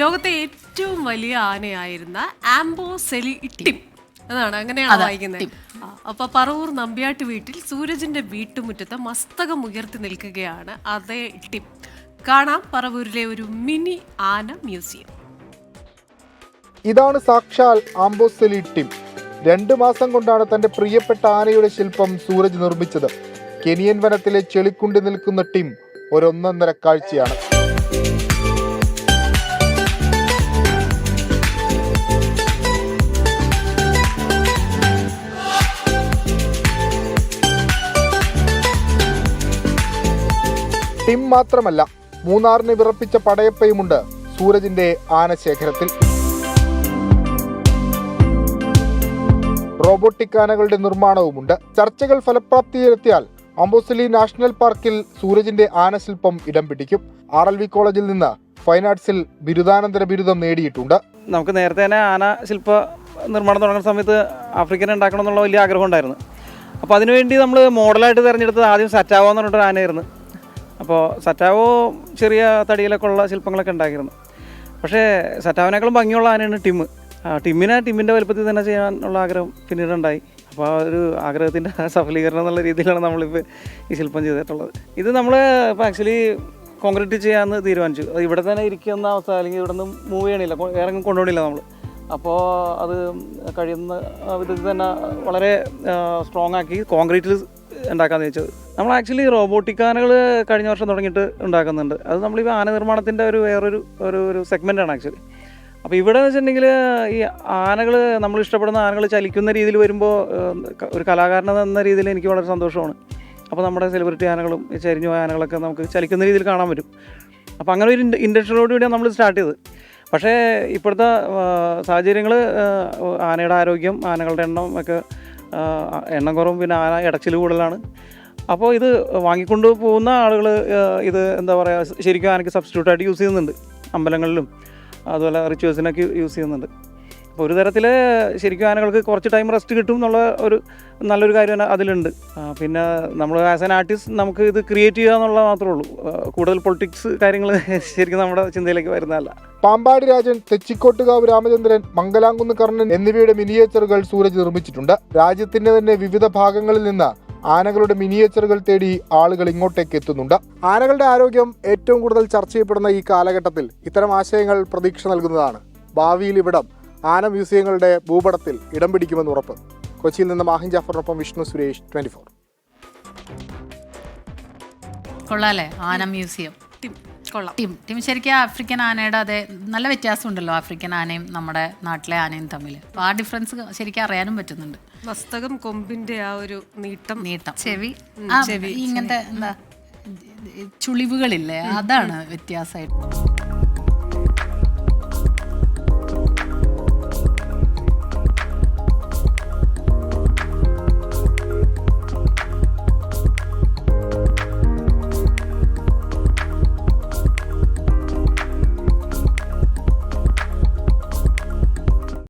ലോകത്തെ ഏറ്റവും വലിയ ആനയായിരുന്ന ആംബോസെലിട്ടിം അതാണ്, അങ്ങനെയാണ് വായിക്കുന്നത്. അപ്പൊ പറവൂർ നമ്പ്യാട്ട് വീട്ടിൽ സൂരജിന്റെ വീട്ടുമുറ്റത്ത് മസ്തകം ഉയർത്തി നിൽക്കുകയാണ് അതേ ടിം. കാണാം പറവൂരിലെ ഒരു മിനി ആന മ്യൂസിയം. ഇതാണ് സാക്ഷാൽ ആംബോസെലിട്ടിം. 2 മാസം കൊണ്ടാണ് തന്റെ പ്രിയപ്പെട്ട ആനയുടെ ശില്പം സൂരജ് നിർമ്മിച്ചത്. കെനിയൻ വനത്തിലെ ചെളിക്കുണ്ടി നിൽക്കുന്ന ടിം ഒരൊന്നൊന്നര കാഴ്ചയാണ്. ടിം മാത്രമല്ല, മൂന്നാറിനെ വിറപ്പിച്ച പടയപ്പയുമുണ്ട് സൂരജിന്റെ ആനശേഖരത്തിൽ. റോബോട്ടിക് ആനകളുടെ നിർമ്മാണവുമുണ്ട്. ചർച്ചകൾ ഫലപ്രാപ്തിയിലെത്തിയാൽ അംബോസെലി നാഷണൽ പാർക്കിൽ സൂരജിന്റെ ആനശില്പം ഇടം പിടിക്കും. RLV കോളേജിൽ നിന്ന് ഫൈൻ ആർട്സിൽ ബിരുദാനന്തര ബിരുദം നേടിയിട്ടുണ്ട്. നമുക്ക് നേരത്തെ തന്നെ ആന ശില്പ നിർമ്മാണം തുടങ്ങുന്ന സമയത്ത് ആഫ്രിക്കൻ ഉണ്ടാക്കണം എന്നുള്ള വലിയ ആഗ്രഹം ഉണ്ടായിരുന്നു. അപ്പോൾ അതിനുവേണ്ടി നമ്മൾ മോഡലായിട്ട് തിരഞ്ഞെടുത്തത് ആദ്യം സറ്റാവോ എന്ന് പറഞ്ഞിട്ടൊരു ആനയായിരുന്നു. അപ്പോൾ സറ്റാവോ ചെറിയ തടിയിലൊക്കെ ഉള്ള ശില്പങ്ങളൊക്കെ ഉണ്ടാക്കിയിരുന്നു. പക്ഷേ സറ്റാവിനേക്കാളും ഭംഗിയുള്ള ആനയാണ് ടിം. ടിമ്മിൻ്റെ വലുപ്പത്തിൽ തന്നെ ചെയ്യാനുള്ള ആഗ്രഹം പിന്നീടുണ്ടായി. അപ്പോൾ ആ ഒരു ആഗ്രഹത്തിൻ്റെ സഫലീകരണം എന്നുള്ള രീതിയിലാണ് നമ്മളിപ്പോൾ ഈ ശില്പം ചെയ്തിട്ടുള്ളത്. ഇത് നമ്മൾ ഇപ്പോൾ ആക്ച്വലി കോൺക്രീറ്റ് ചെയ്യാമെന്ന് തീരുമാനിച്ചു. അത് ഇവിടെ തന്നെ ഇരിക്കുന്ന അവസ്ഥ, അല്ലെങ്കിൽ ഇവിടെ നിന്ന് മൂവ് ചെയ്യണില്ല, വേറെ കൊണ്ടുപോകണില്ല നമ്മൾ. അപ്പോൾ അത് കഴിയുന്ന വിധത്തിൽ തന്നെ വളരെ സ്ട്രോങ് ആക്കി കോൺക്രീറ്റിൽ ഉണ്ടാക്കാമെന്ന് വെച്ചത്. നമ്മൾ ആക്ച്വലി റോബോട്ടിക് ആനകൾ കഴിഞ്ഞ വർഷം തുടങ്ങിയിട്ട് ഉണ്ടാക്കുന്നുണ്ട്. അത് നമ്മളിപ്പോൾ ആന നിർമ്മാണത്തിൻ്റെ വേറൊരു സെഗ്മെൻറ്റാണ് ആക്ച്വലി. അപ്പോൾ ഇവിടെ എന്ന് വെച്ചിട്ടുണ്ടെങ്കിൽ ഈ ആനകൾ, നമ്മൾ ഇഷ്ടപ്പെടുന്ന ആനകൾ ചലിക്കുന്ന രീതിയിൽ വരുമ്പോൾ ഒരു കലാകാരൻ എന്ന രീതിയിൽ എനിക്ക് വളരെ സന്തോഷമാണ്. അപ്പോൾ നമ്മുടെ സെലിബ്രിറ്റി ആനകളും ചരിഞ്ഞു പോയ ആനകളൊക്കെ നമുക്ക് ചലിക്കുന്ന രീതിയിൽ കാണാൻ പറ്റും. അപ്പോൾ അങ്ങനെ ഒരു ഇൻറ്റൻഷനോടുകൂടിയാണ് നമ്മൾ സ്റ്റാർട്ട് ചെയ്തത്. പക്ഷേ ഇപ്പോഴത്തെ സാഹചര്യങ്ങൾ, ആനയുടെ ആരോഗ്യം, ആനകളുടെ എണ്ണം കുറവും, പിന്നെ ആന ഇടച്ചിൽ കൂടുതലാണ്. അപ്പോൾ ഇത് വാങ്ങിക്കൊണ്ട് പോകുന്ന ആളുകൾ ഇത് എന്താ പറയുക, ശരിക്കും ആനയ്ക്ക് സബ്സ്റ്റിറ്റ്യൂട്ടായിട്ട് യൂസ് ചെയ്യുന്നുണ്ട്. അമ്പലങ്ങളിലും അതുപോലെ റിച്വൽസിനൊക്കെ യൂസ് ചെയ്യുന്നുണ്ട്. അപ്പോൾ ഒരു തരത്തിൽ ശരിക്കും ആനകൾക്ക് കുറച്ച് ടൈം റെസ്റ്റ് കിട്ടും എന്നുള്ള ഒരു നല്ലൊരു കാര്യം അതിലുണ്ട്. പിന്നെ നമ്മൾ ആസ് ആൻ ആർട്ടിസ്റ്റ് നമുക്ക് ഇത് ക്രിയേറ്റ് ചെയ്യുക എന്നുള്ളത് മാത്രമേ ഉള്ളൂ. കൂടുതൽ പൊളിറ്റിക്സ് കാര്യങ്ങൾ ശരിക്കും നമ്മുടെ ചിന്തയിലേക്ക് വരുന്നതല്ല. പാമ്പാടി രാജൻ, തെച്ചിക്കോട്ടുകാവ് രാമചന്ദ്രൻ, മംഗലാംകുന്ന് കർണൻ എന്നിവയുടെ മിനിയേച്ചറുകൾ സൂരജ് നിർമ്മിച്ചിട്ടുണ്ട്. രാജ്യത്തിന്റെ തന്നെ വിവിധ ഭാഗങ്ങളിൽ നിന്ന് ആനകളുടെ മിനിയേച്ചറുകൾ തേടി ആളുകൾ ഇങ്ങോട്ടേക്ക് എത്തുന്നുണ്ട്. ആനകളുടെ ആരോഗ്യം ഏറ്റവും കൂടുതൽ ചർച്ച ചെയ്യപ്പെടുന്ന ഈ കാലഘട്ടത്തിൽ ഇത്തരം ആശയങ്ങൾ പ്രതീക്ഷ നൽകുന്നതാണ്. ഭാവിയിൽ ഇവിടം ആന മ്യൂസിയങ്ങളുടെ ഭൂപടത്തിൽ ഇടം പിടിക്കുമെന്ന് ഉറപ്പ്. കൊച്ചിയിൽ നിന്ന് മാഹിൻ ജാഫറിനൊപ്പം വിഷ്ണു സുരേഷ്, 24. കൊള്ളാല്ലേ ആന മ്യൂസിയം. ടിം ശരിക്കും ആഫ്രിക്കൻ ആനയുടെ അതേ നല്ല വ്യത്യാസമുണ്ടല്ലോ ആഫ്രിക്കൻ ആനയും നമ്മുടെ നാട്ടിലെ ആനയും തമ്മിൽ. അപ്പോൾ ആ ഡിഫറൻസ് ശരിക്കും അറിയാനും പറ്റുന്നുണ്ട്. മസ്തകം, കൊമ്പിന്റെ ആ ഒരു നീട്ടം, ചെവി, ഇങ്ങനത്തെ എന്താ ചുളിവുകളില്ലേ, അതാണ് വ്യത്യാസമായിട്ട്.